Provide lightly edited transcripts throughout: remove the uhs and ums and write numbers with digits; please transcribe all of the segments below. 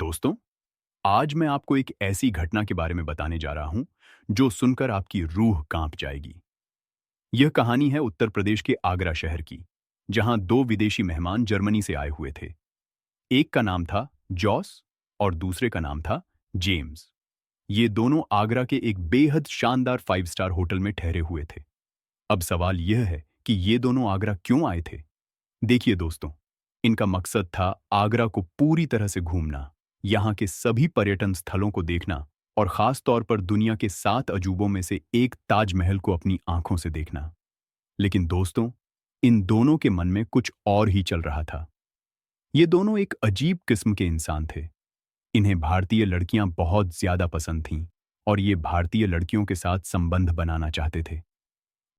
दोस्तों, आज मैं आपको एक ऐसी घटना के बारे में बताने जा रहा हूं जो सुनकर आपकी रूह कांप जाएगी। यह कहानी है उत्तर प्रदेश के आगरा शहर की, जहां दो विदेशी मेहमान जर्मनी से आए हुए थे। एक का नाम था जॉस और दूसरे का नाम था जेम्स। ये दोनों आगरा के एक बेहद शानदार 5 स्टार होटल में ठहरे हुए थे। अब सवाल यह है कि ये दोनों आगरा क्यों आए थे। देखिए दोस्तों, इनका मकसद था आगरा को पूरी तरह से घूमना, यहाँ के सभी पर्यटन स्थलों को देखना और खास तौर पर दुनिया के 7 अजूबों में से एक ताजमहल को अपनी आंखों से देखना। लेकिन दोस्तों, इन दोनों के मन में कुछ और ही चल रहा था। ये दोनों एक अजीब किस्म के इंसान थे। इन्हें भारतीय लड़कियां बहुत ज्यादा पसंद थीं और ये भारतीय लड़कियों के साथ संबंध बनाना चाहते थे।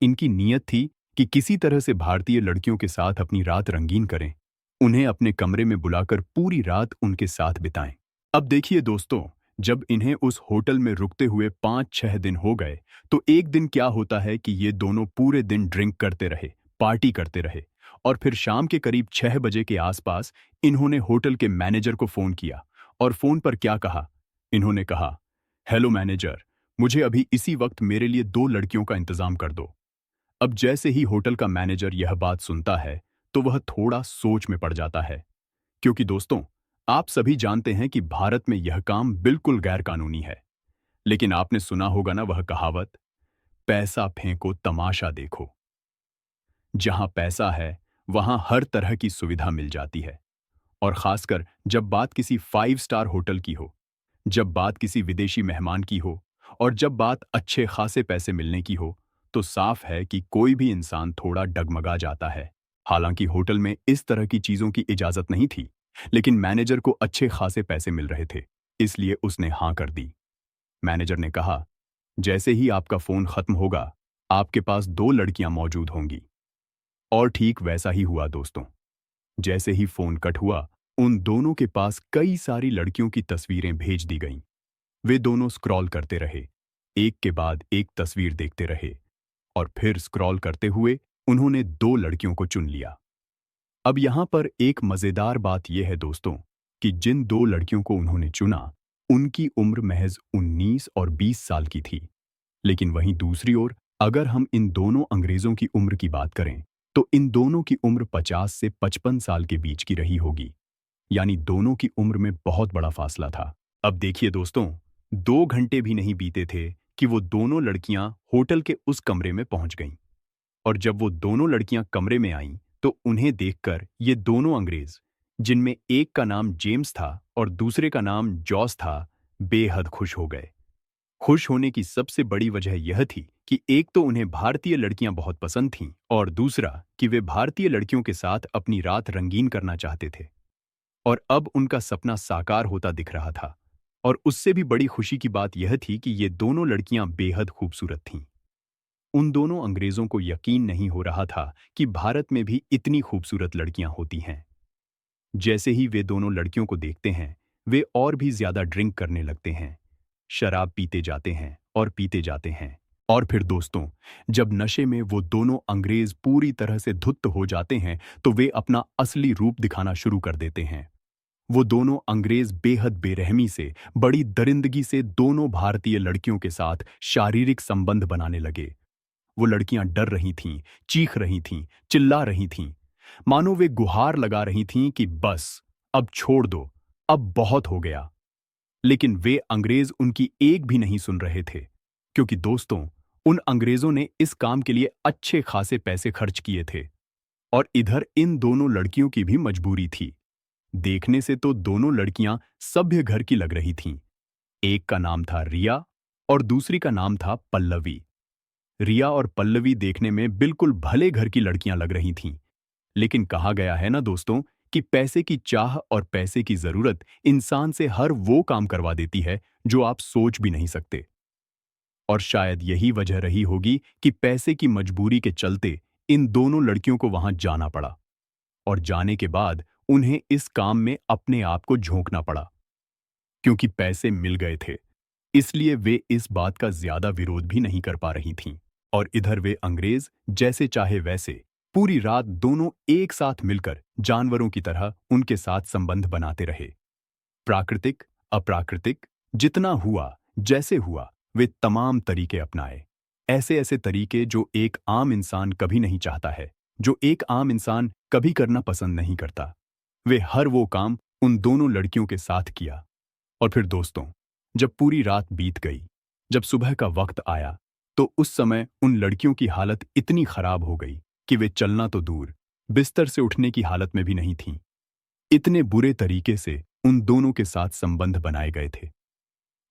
इनकी नीयत थी कि किसी तरह से भारतीय लड़कियों के साथ अपनी रात रंगीन करें, उन्हें अपने कमरे में बुलाकर पूरी रात उनके साथ बिताएं। अब देखिए दोस्तों, जब इन्हें उस होटल में रुकते हुए 5-6 दिन हो गए, तो एक दिन क्या होता है कि ये दोनों पूरे दिन ड्रिंक करते रहे, पार्टी करते रहे और फिर शाम के करीब 6 बजे के आसपास इन्होंने होटल के मैनेजर को फोन किया। और फोन पर क्या कहा? इन्होंने कहा, हेलो मैनेजर, मुझे अभी इसी वक्त मेरे लिए 2 लड़कियों का इंतजाम कर दो। अब जैसे ही होटल का मैनेजर यह बात सुनता है, तो वह थोड़ा सोच में पड़ जाता है, क्योंकि दोस्तों, आप सभी जानते हैं कि भारत में यह काम बिल्कुल गैर कानूनी है। लेकिन आपने सुना होगा ना वह कहावत, पैसा फेंको तमाशा देखो। जहां पैसा है, वहां हर तरह की सुविधा मिल जाती है। और खासकर जब बात किसी 5 स्टार होटल की हो, जब बात किसी विदेशी मेहमान की हो और जब बात अच्छे खासे पैसे मिलने की हो, तो साफ है कि कोई भी इंसान थोड़ा डगमगा जाता है। हालांकि होटल में इस तरह की चीजों की इजाजत नहीं थी, लेकिन मैनेजर को अच्छे खासे पैसे मिल रहे थे, इसलिए उसने हां कर दी। मैनेजर ने कहा, जैसे ही आपका फोन खत्म होगा, आपके पास 2 लड़कियां मौजूद होंगी। और ठीक वैसा ही हुआ दोस्तों। जैसे ही फोन कट हुआ, उन दोनों के पास कई सारी लड़कियों की तस्वीरें भेज दी गईं। वे दोनों स्क्रॉल करते रहे, एक के बाद एक तस्वीर देखते रहे और फिर स्क्रॉल करते हुए उन्होंने 2 लड़कियों को चुन लिया। अब यहां पर एक मजेदार बात यह है दोस्तों, कि जिन 2 लड़कियों को उन्होंने चुना, उनकी उम्र महज 19 और 20 साल की थी। लेकिन वहीं दूसरी ओर अगर हम इन दोनों अंग्रेजों की उम्र की बात करें, तो इन दोनों की उम्र 50 से 55 साल के बीच की रही होगी। यानी दोनों की उम्र में बहुत बड़ा फासला था। अब देखिए दोस्तों, 2 घंटे भी नहीं बीते थे कि वो दोनों लड़कियां होटल के उस कमरे में पहुंच गईं। और जब वो दोनों लड़कियां कमरे में आईं, तो उन्हें देखकर ये दोनों अंग्रेज, जिनमें एक का नाम जेम्स था और दूसरे का नाम जॉस था, बेहद खुश हो गए। खुश होने की सबसे बड़ी वजह यह थी कि एक तो उन्हें भारतीय लड़कियां बहुत पसंद थीं और दूसरा कि वे भारतीय लड़कियों के साथ अपनी रात रंगीन करना चाहते थे। और अब उनका सपना साकार होता दिख रहा था। और उससे भी बड़ी खुशी की बात यह थी कि ये दोनों लड़कियां बेहद खूबसूरत थीं। उन दोनों अंग्रेजों को यकीन नहीं हो रहा था कि भारत में भी इतनी खूबसूरत लड़कियां होती हैं। जैसे ही वे दोनों लड़कियों को देखते हैं, वे और भी ज्यादा ड्रिंक करने लगते हैं, शराब पीते जाते हैं और पीते जाते हैं। और फिर दोस्तों, जब नशे में वो दोनों अंग्रेज पूरी तरह से धुत हो जाते हैं, तो वे अपना असली रूप दिखाना शुरू कर देते हैं। वो दोनों अंग्रेज बेहद बेरहमी से, बड़ी दरिंदगी से दोनों भारतीय लड़कियों के साथ शारीरिक संबंध बनाने लगे। वो लड़कियां डर रही थीं, चीख रही थीं, चिल्ला रही थीं, मानो वे गुहार लगा रही थीं कि बस, अब छोड़ दो, अब बहुत हो गया। लेकिन वे अंग्रेज उनकी एक भी नहीं सुन रहे थे, क्योंकि दोस्तों, उन अंग्रेजों ने इस काम के लिए अच्छे खासे पैसे खर्च किए थे। और इधर इन दोनों लड़कियों की भी मजबूरी थी। देखने से तो दोनों लड़कियां सभ्य घर की लग रही थीं। एक का नाम था रिया और दूसरी का नाम था पल्लवी। रिया और पल्लवी देखने में बिल्कुल भले घर की लड़कियां लग रही थीं। लेकिन कहा गया है ना दोस्तों, कि पैसे की चाह और पैसे की जरूरत इंसान से हर वो काम करवा देती है जो आप सोच भी नहीं सकते। और शायद यही वजह रही होगी कि पैसे की मजबूरी के चलते इन दोनों लड़कियों को वहां जाना पड़ा। और जाने के बाद उन्हें इस काम में अपने आप को झोंकना पड़ा। क्योंकि पैसे मिल गए थे, इसलिए वे इस बात का ज्यादा विरोध भी नहीं कर पा रही थीं। और इधर वे अंग्रेज जैसे चाहे वैसे पूरी रात दोनों एक साथ मिलकर जानवरों की तरह उनके साथ संबंध बनाते रहे। प्राकृतिक, अप्राकृतिक, जितना हुआ, जैसे हुआ, वे तमाम तरीके अपनाए। ऐसे ऐसे तरीके जो एक आम इंसान कभी नहीं चाहता है, जो एक आम इंसान कभी करना पसंद नहीं करता। वे हर वो काम उन दोनों लड़कियों के साथ किया। और फिर दोस्तों, जब पूरी रात बीत गई, जब सुबह का वक्त आया, तो उस समय उन लड़कियों की हालत इतनी खराब हो गई कि वे चलना तो दूर, बिस्तर से उठने की हालत में भी नहीं थीं। इतने बुरे तरीके से उन दोनों के साथ संबंध बनाए गए थे।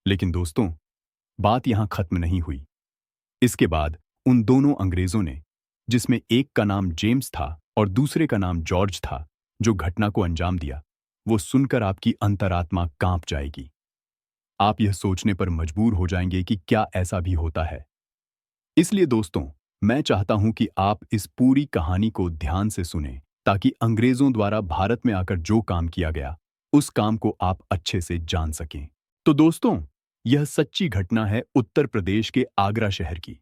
लेकिन दोस्तों, बात यहां खत्म नहीं हुई। इसके बाद उन दोनों अंग्रेजों ने, जिसमें एक का नाम जेम्स था और दूसरे का नाम जॉर्ज था, जो घटना को अंजाम दिया, वो सुनकर आपकी अंतरात्मा कांप जाएगी। आप यह सोचने पर मजबूर हो जाएंगे कि क्या ऐसा भी होता है। इसलिए दोस्तों, मैं चाहता हूं कि आप इस पूरी कहानी को ध्यान से सुनें, ताकि अंग्रेजों द्वारा भारत में आकर जो काम किया गया, उस काम को आप अच्छे से जान सकें। तो दोस्तों, यह सच्ची घटना है उत्तर प्रदेश के आगरा शहर की।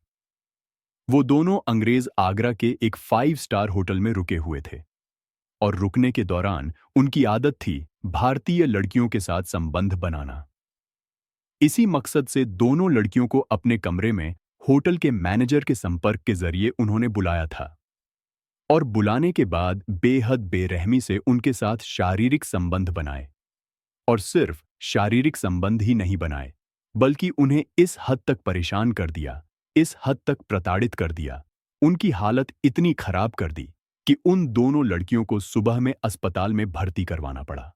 वो दोनों अंग्रेज आगरा के एक 5 स्टार होटल में रुके हुए थे और रुकने के दौरान उनकी आदत थी भारतीय लड़कियों के साथ संबंध बनाना। इसी मकसद से दोनों लड़कियों को अपने कमरे में होटल के मैनेजर के संपर्क के जरिए उन्होंने बुलाया था और बुलाने के बाद बेहद बेरहमी से उनके साथ शारीरिक संबंध बनाए। और सिर्फ शारीरिक संबंध ही नहीं बनाए, बल्कि उन्हें इस हद तक परेशान कर दिया, इस हद तक प्रताड़ित कर दिया, उनकी हालत इतनी खराब कर दी कि उन दोनों लड़कियों को सुबह में अस्पताल में भर्ती करवाना पड़ा।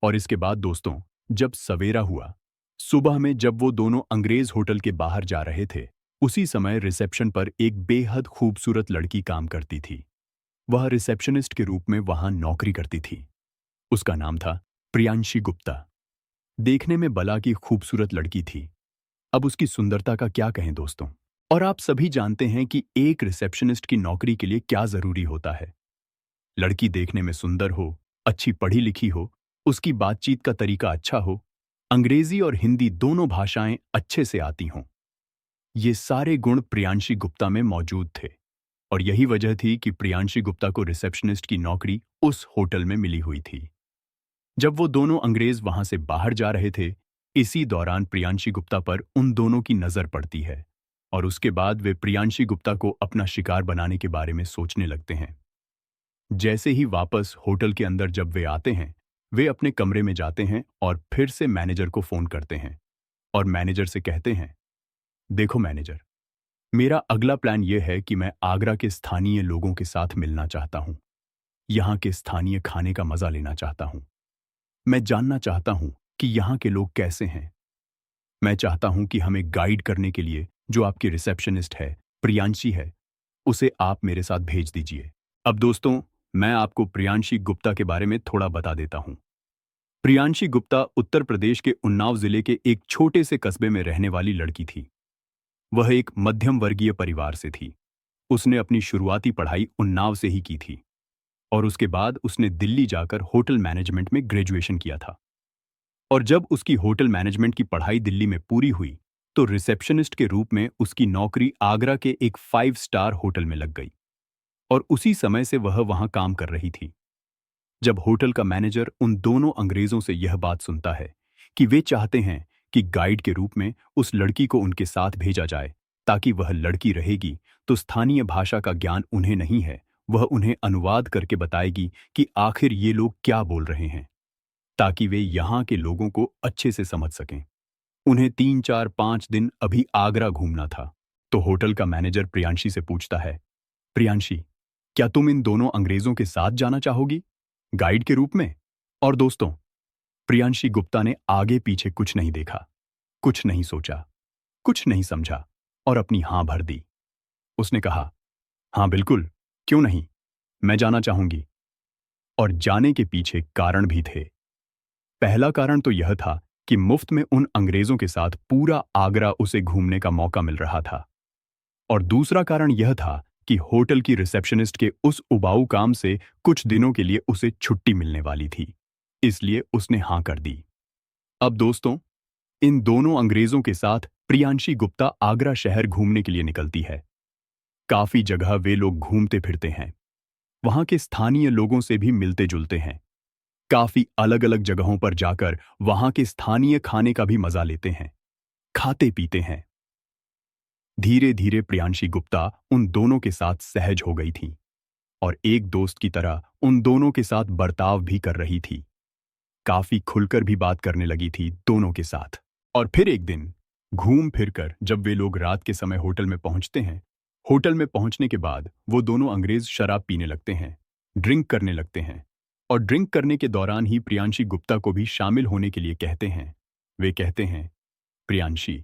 और इसके बाद दोस्तों, जब सवेरा हुआ, सुबह में जब वो दोनों अंग्रेज होटल के बाहर जा रहे थे, उसी समय रिसेप्शन पर एक बेहद खूबसूरत लड़की काम करती थी। वह रिसेप्शनिस्ट के रूप में वहां नौकरी करती थी। उसका नाम था प्रियांशी गुप्ता। देखने में बला की खूबसूरत लड़की थी। अब उसकी सुंदरता का क्या कहें दोस्तों। और आप सभी जानते हैं कि एक रिसेप्शनिस्ट की नौकरी के लिए क्या जरूरी होता है। लड़की देखने में सुंदर हो, अच्छी पढ़ी लिखी हो, उसकी बातचीत का तरीका अच्छा हो, अंग्रेजी और हिंदी दोनों भाषाएं अच्छे से आती हों। ये सारे गुण प्रियांशी गुप्ता में मौजूद थे और यही वजह थी कि प्रियांशी गुप्ता को रिसेप्शनिस्ट की नौकरी उस होटल में मिली हुई थी। जब वो दोनों अंग्रेज वहां से बाहर जा रहे थे, इसी दौरान प्रियांशी गुप्ता पर उन दोनों की नजर पड़ती है और उसके बाद वे प्रियांशी गुप्ता को अपना शिकार बनाने के बारे में सोचने लगते हैं। जैसे ही वापस होटल के अंदर जब वे आते हैं, वे अपने कमरे में जाते हैं और फिर से मैनेजर को फोन करते हैं और मैनेजर से कहते हैं, देखो मैनेजर, मेरा अगला प्लान यह है कि मैं आगरा के स्थानीय लोगों के साथ मिलना चाहता हूं, यहां के स्थानीय खाने का मजा लेना चाहता हूं। मैं जानना चाहता हूं कि यहां के लोग कैसे हैं। मैं चाहता हूं कि हमें गाइड करने के लिए जो आपकी रिसेप्शनिस्ट है, प्रियांशी है, उसे आप मेरे साथ भेज दीजिए। अब दोस्तों, मैं आपको प्रियांशी गुप्ता के बारे में थोड़ा बता देता हूं। प्रियांशी गुप्ता उत्तर प्रदेश के उन्नाव जिले के एक छोटे से कस्बे में रहने वाली लड़की थी। वह एक मध्यम वर्गीय परिवार से थी। उसने अपनी शुरुआती पढ़ाई उन्नाव से ही की थी और उसके बाद उसने दिल्ली जाकर होटल मैनेजमेंट में ग्रेजुएशन किया था। और जब उसकी होटल मैनेजमेंट की पढ़ाई दिल्ली में पूरी हुई, तो रिसेप्शनिस्ट के रूप में उसकी नौकरी आगरा के एक 5 स्टार होटल में लग गई और उसी समय से वह वहां काम कर रही थी। जब होटल का मैनेजर उन दोनों अंग्रेजों से यह बात सुनता है कि वे चाहते हैं कि गाइड के रूप में उस लड़की को उनके साथ भेजा जाए ताकि वह लड़की रहेगी तो स्थानीय भाषा का ज्ञान उन्हें नहीं है, वह उन्हें अनुवाद करके बताएगी कि आखिर ये लोग क्या बोल रहे हैं, ताकि वे यहाँ के लोगों को अच्छे से समझ सकें। उन्हें 3, 4, 5 दिन अभी आगरा घूमना था। तो होटल का मैनेजर प्रियांशी से पूछता है, प्रियांशी, क्या तुम इन दोनों अंग्रेजों के साथ जाना चाहोगी गाइड के रूप में? और दोस्तों, प्रियांशी गुप्ता ने आगे पीछे कुछ नहीं देखा, कुछ नहीं सोचा, कुछ नहीं समझा और अपनी हां भर दी। उसने कहा, हां बिल्कुल, क्यों नहीं, मैं जाना चाहूंगी। और जाने के पीछे कारण भी थे। पहला कारण तो यह था कि मुफ्त में उन अंग्रेजों के साथ पूरा आगरा उसे घूमने का मौका मिल रहा था और दूसरा कारण यह था कि होटल की रिसेप्शनिस्ट के उस उबाऊ काम से कुछ दिनों के लिए उसे छुट्टी मिलने वाली थी, इसलिए उसने हां कर दी। अब दोस्तों, इन दोनों अंग्रेजों के साथ प्रियांशी गुप्ता आगरा शहर घूमने के लिए निकलती है। काफी जगह वे लोग घूमते फिरते हैं, वहां के स्थानीय लोगों से भी मिलते जुलते हैं काफी अलग अलग जगहों पर जाकर वहां के स्थानीय खाने का भी मजा लेते हैं, खाते पीते हैं। धीरे धीरे प्रियांशी गुप्ता उन दोनों के साथ सहज हो गई थी और एक दोस्त की तरह उन दोनों के साथ बर्ताव भी कर रही थी। काफी खुलकर भी बात करने लगी थी दोनों के साथ। और फिर एक दिन घूम फिरकर जब वे लोग रात के समय होटल में पहुंचते हैं, होटल में पहुंचने के बाद वो दोनों अंग्रेज शराब पीने लगते हैं, ड्रिंक करने लगते हैं। और ड्रिंक करने के दौरान ही प्रियांशी गुप्ता को भी शामिल होने के लिए कहते हैं। वे कहते हैं, प्रियांशी,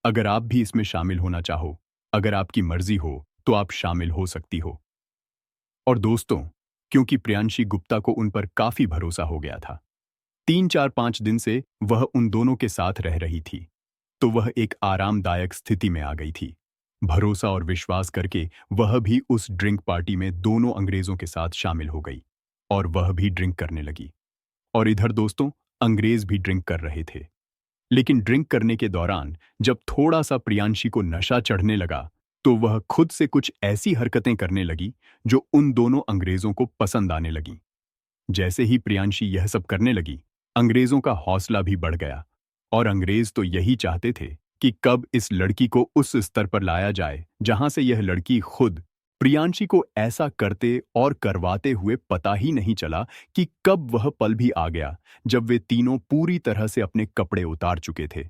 अगर आप भी इसमें शामिल होना चाहो, अगर आपकी मर्जी हो तो आप शामिल हो सकती हो। और दोस्तों, क्योंकि प्रियांशी गुप्ता को उन पर काफी भरोसा हो गया था, 3 4 5 दिन से वह उन दोनों के साथ रह रही थी, तो वह एक आरामदायक स्थिति में आ गई थी। भरोसा और विश्वास करके वह भी उस ड्रिंक पार्टी में दोनों अंग्रेजों के साथ शामिल हो गई और वह भी ड्रिंक करने लगी। और इधर दोस्तों, अंग्रेज भी ड्रिंक कर रहे थे। लेकिन ड्रिंक करने के दौरान जब थोड़ा सा प्रियांशी को नशा चढ़ने लगा, तो वह खुद से कुछ ऐसी हरकतें करने लगी जो उन दोनों अंग्रेजों को पसंद आने लगी। जैसे ही प्रियांशी यह सब करने लगी, अंग्रेजों का हौसला भी बढ़ गया और अंग्रेज तो यही चाहते थे कि कब इस लड़की को उस स्तर पर लाया जाए जहां से यह लड़की खुद प्रियांशी को ऐसा करते और करवाते हुए पता ही नहीं चला कि कब वह पल भी आ गया जब वे तीनों पूरी तरह से अपने कपड़े उतार चुके थे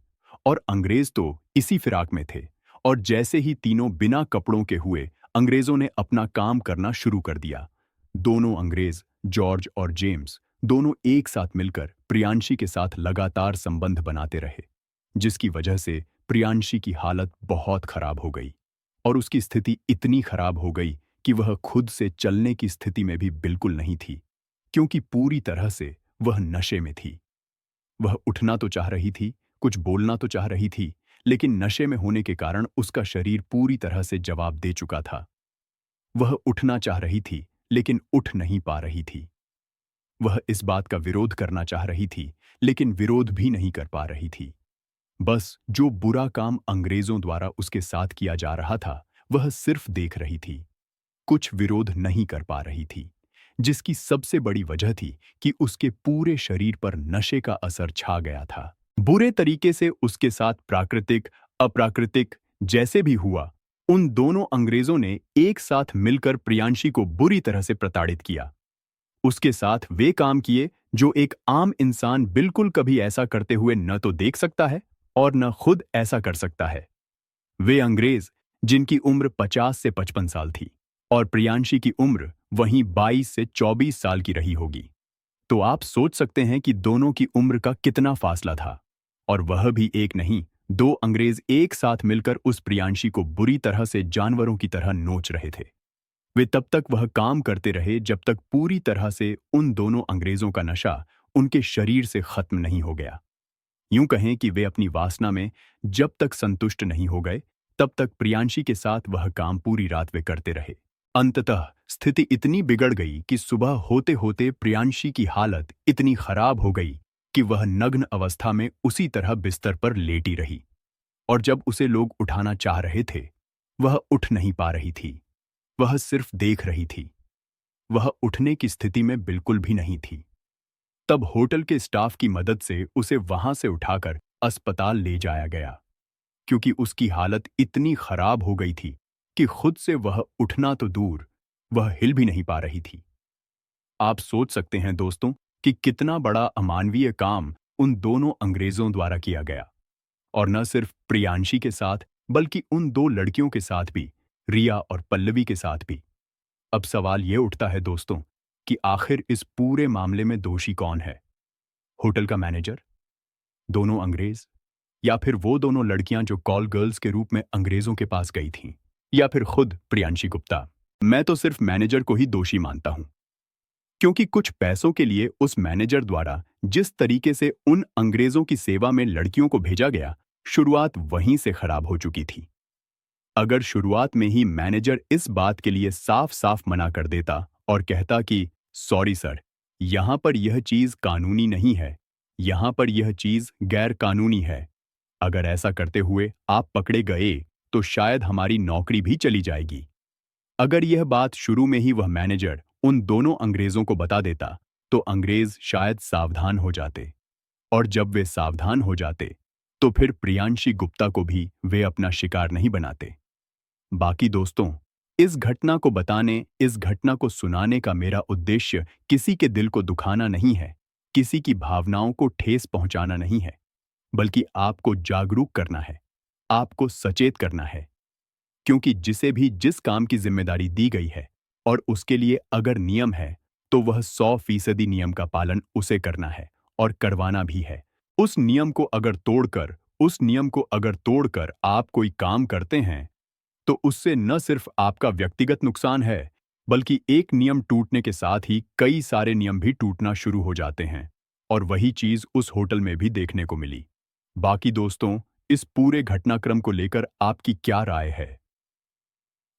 और अंग्रेज तो इसी फिराक में थे। और जैसे ही तीनों बिना कपड़ों के हुए, अंग्रेजों ने अपना काम करना शुरू कर दिया। दोनों अंग्रेज, जॉर्ज और जेम्स, दोनों एक साथ मिलकर प्रियांशी के साथ लगातार संबंध बनाते रहे, जिसकी वजह से प्रियांशी की हालत बहुत खराब हो गई और उसकी स्थिति इतनी खराब हो गई कि वह खुद से चलने की स्थिति में भी बिल्कुल नहीं थी, क्योंकि पूरी तरह से वह नशे में थी। वह उठना तो चाह रही थी, कुछ बोलना तो चाह रही थी, लेकिन नशे में होने के कारण उसका शरीर पूरी तरह से जवाब दे चुका था। वह उठना चाह रही थी, लेकिन उठ नहीं पा रही थी। वह इस बात का विरोध करना चाह रही थी, लेकिन विरोध भी नहीं कर पा रही थी। बस जो बुरा काम अंग्रेजों द्वारा उसके साथ किया जा रहा था, वह सिर्फ देख रही थी, कुछ विरोध नहीं कर पा रही थी, जिसकी सबसे बड़ी वजह थी कि उसके पूरे शरीर पर नशे का असर छा गया था। बुरे तरीके से उसके साथ प्राकृतिक, अप्राकृतिक जैसे भी हुआ, उन दोनों अंग्रेजों ने एक साथ मिलकर प्रियांशी को बुरी तरह से प्रताड़ित किया। उसके साथ वे काम किए जो एक आम इंसान बिल्कुल कभी ऐसा करते हुए न तो देख सकता है और न खुद ऐसा कर सकता है। वे अंग्रेज जिनकी उम्र 50 से 55 साल थी और प्रियांशी की उम्र वहीं 22 से 24 साल की रही होगी। तो आप सोच सकते हैं कि दोनों की उम्र का कितना फासला था। और वह भी एक नहीं, दो अंग्रेज एक साथ मिलकर उस प्रियांशी को बुरी तरह से जानवरों की तरह नोच रहे थे। वे तब तक वह काम करते रहे जब तक पूरी तरह से उन दोनों अंग्रेजों का नशा उनके शरीर से खत्म नहीं हो गया। यूं कहें कि वे अपनी वासना में जब तक संतुष्ट नहीं हो गए, तब तक प्रियांशी के साथ वह काम पूरी रात वे करते रहे। अंततः स्थिति इतनी बिगड़ गई कि सुबह होते होते प्रियांशी की हालत इतनी खराब हो गई कि वह नग्न अवस्था में उसी तरह बिस्तर पर लेटी रही। और जब उसे लोग उठाना चाह रहे थे, वह उठ नहीं पा रही थी। वह सिर्फ देख रही थी। वह उठने की स्थिति में बिल्कुल भी नहीं थी। तब होटल के स्टाफ की मदद से उसे वहां से उठाकर अस्पताल ले जाया गया, क्योंकि उसकी हालत इतनी खराब हो गई थी कि खुद से वह उठना तो दूर, वह हिल भी नहीं पा रही थी। आप सोच सकते हैं दोस्तों कि कितना बड़ा अमानवीय काम उन दोनों अंग्रेजों द्वारा किया गया। और न सिर्फ प्रियांशी के साथ, बल्कि उन दो लड़कियों के साथ भी, रिया और पल्लवी के साथ भी। अब सवाल यह उठता है दोस्तों कि आखिर इस पूरे मामले में दोषी कौन है? होटल का मैनेजर, दोनों अंग्रेज, या फिर वो दोनों लड़कियां जो कॉल गर्ल्स के रूप में अंग्रेजों के पास गई थीं, या फिर खुद प्रियांशी गुप्ता? मैं तो सिर्फ मैनेजर को ही दोषी मानता हूं, क्योंकि कुछ पैसों के लिए उस मैनेजर द्वारा जिस तरीके से उन अंग्रेजों की सेवा में लड़कियों को भेजा गया, शुरुआत वहीं से खराब हो चुकी थी। अगर शुरुआत में ही मैनेजर इस बात के लिए साफ साफ मना कर देता और कहता कि सॉरी सर, यहां पर यह चीज कानूनी नहीं है, यहां पर यह चीज गैर कानूनी है, अगर ऐसा करते हुए आप पकड़े गए तो शायद हमारी नौकरी भी चली जाएगी। अगर यह बात शुरू में ही वह मैनेजर उन दोनों अंग्रेजों को बता देता, तो अंग्रेज शायद सावधान हो जाते। और जब वे सावधान हो जाते तो फिर प्रियांशी गुप्ता को भी वे अपना शिकार नहीं बनाते। बाकी दोस्तों, इस घटना को बताने, इस घटना को सुनाने का मेरा उद्देश्य किसी के दिल को दुखाना नहीं है, किसी की भावनाओं को ठेस पहुंचाना नहीं है, बल्कि आपको जागरूक करना है, आपको सचेत करना है। क्योंकि जिसे भी जिस काम की जिम्मेदारी दी गई है और उसके लिए अगर नियम है, तो वह 100% नियम का पालन उसे करना है और करवाना भी है। उस नियम को अगर तोड़कर, उस नियम को अगर तोड़कर आप कोई काम करते हैं, तो उससे न सिर्फ आपका व्यक्तिगत नुकसान है, बल्कि एक नियम टूटने के साथ ही कई सारे नियम भी टूटना शुरू हो जाते हैं। और वही चीज उस होटल में भी देखने को मिली। बाकी दोस्तों, इस पूरे घटनाक्रम को लेकर आपकी क्या राय है?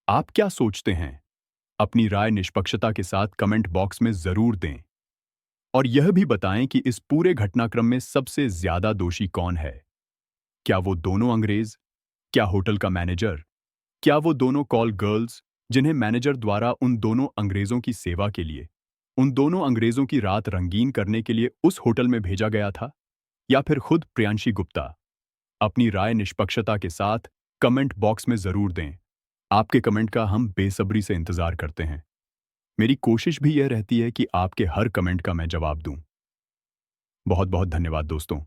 आप क्या सोचते हैं? अपनी राय निष्पक्षता के साथ कमेंट बॉक्स में जरूर दें। और यह भी बताएं कि इस पूरे घटनाक्रम में सबसे ज्यादा दोषी कौन है? क्या वो दोनों अंग्रेज? क्या होटल का मैनेजर? क्या वो दोनों कॉल गर्ल्स जिन्हें मैनेजर द्वारा उन दोनों अंग्रेजों की सेवा के लिए, उन दोनों अंग्रेजों की रात रंगीन करने के लिए उस होटल में भेजा गया था? या फिर खुद प्रियांशी गुप्ता? अपनी राय निष्पक्षता के साथ कमेंट बॉक्स में जरूर दें। आपके कमेंट का हम बेसब्री से इंतजार करते हैं। मेरी कोशिश भी यह रहती है कि आपके हर कमेंट का मैं जवाब दूं। बहुत बहुत धन्यवाद दोस्तों।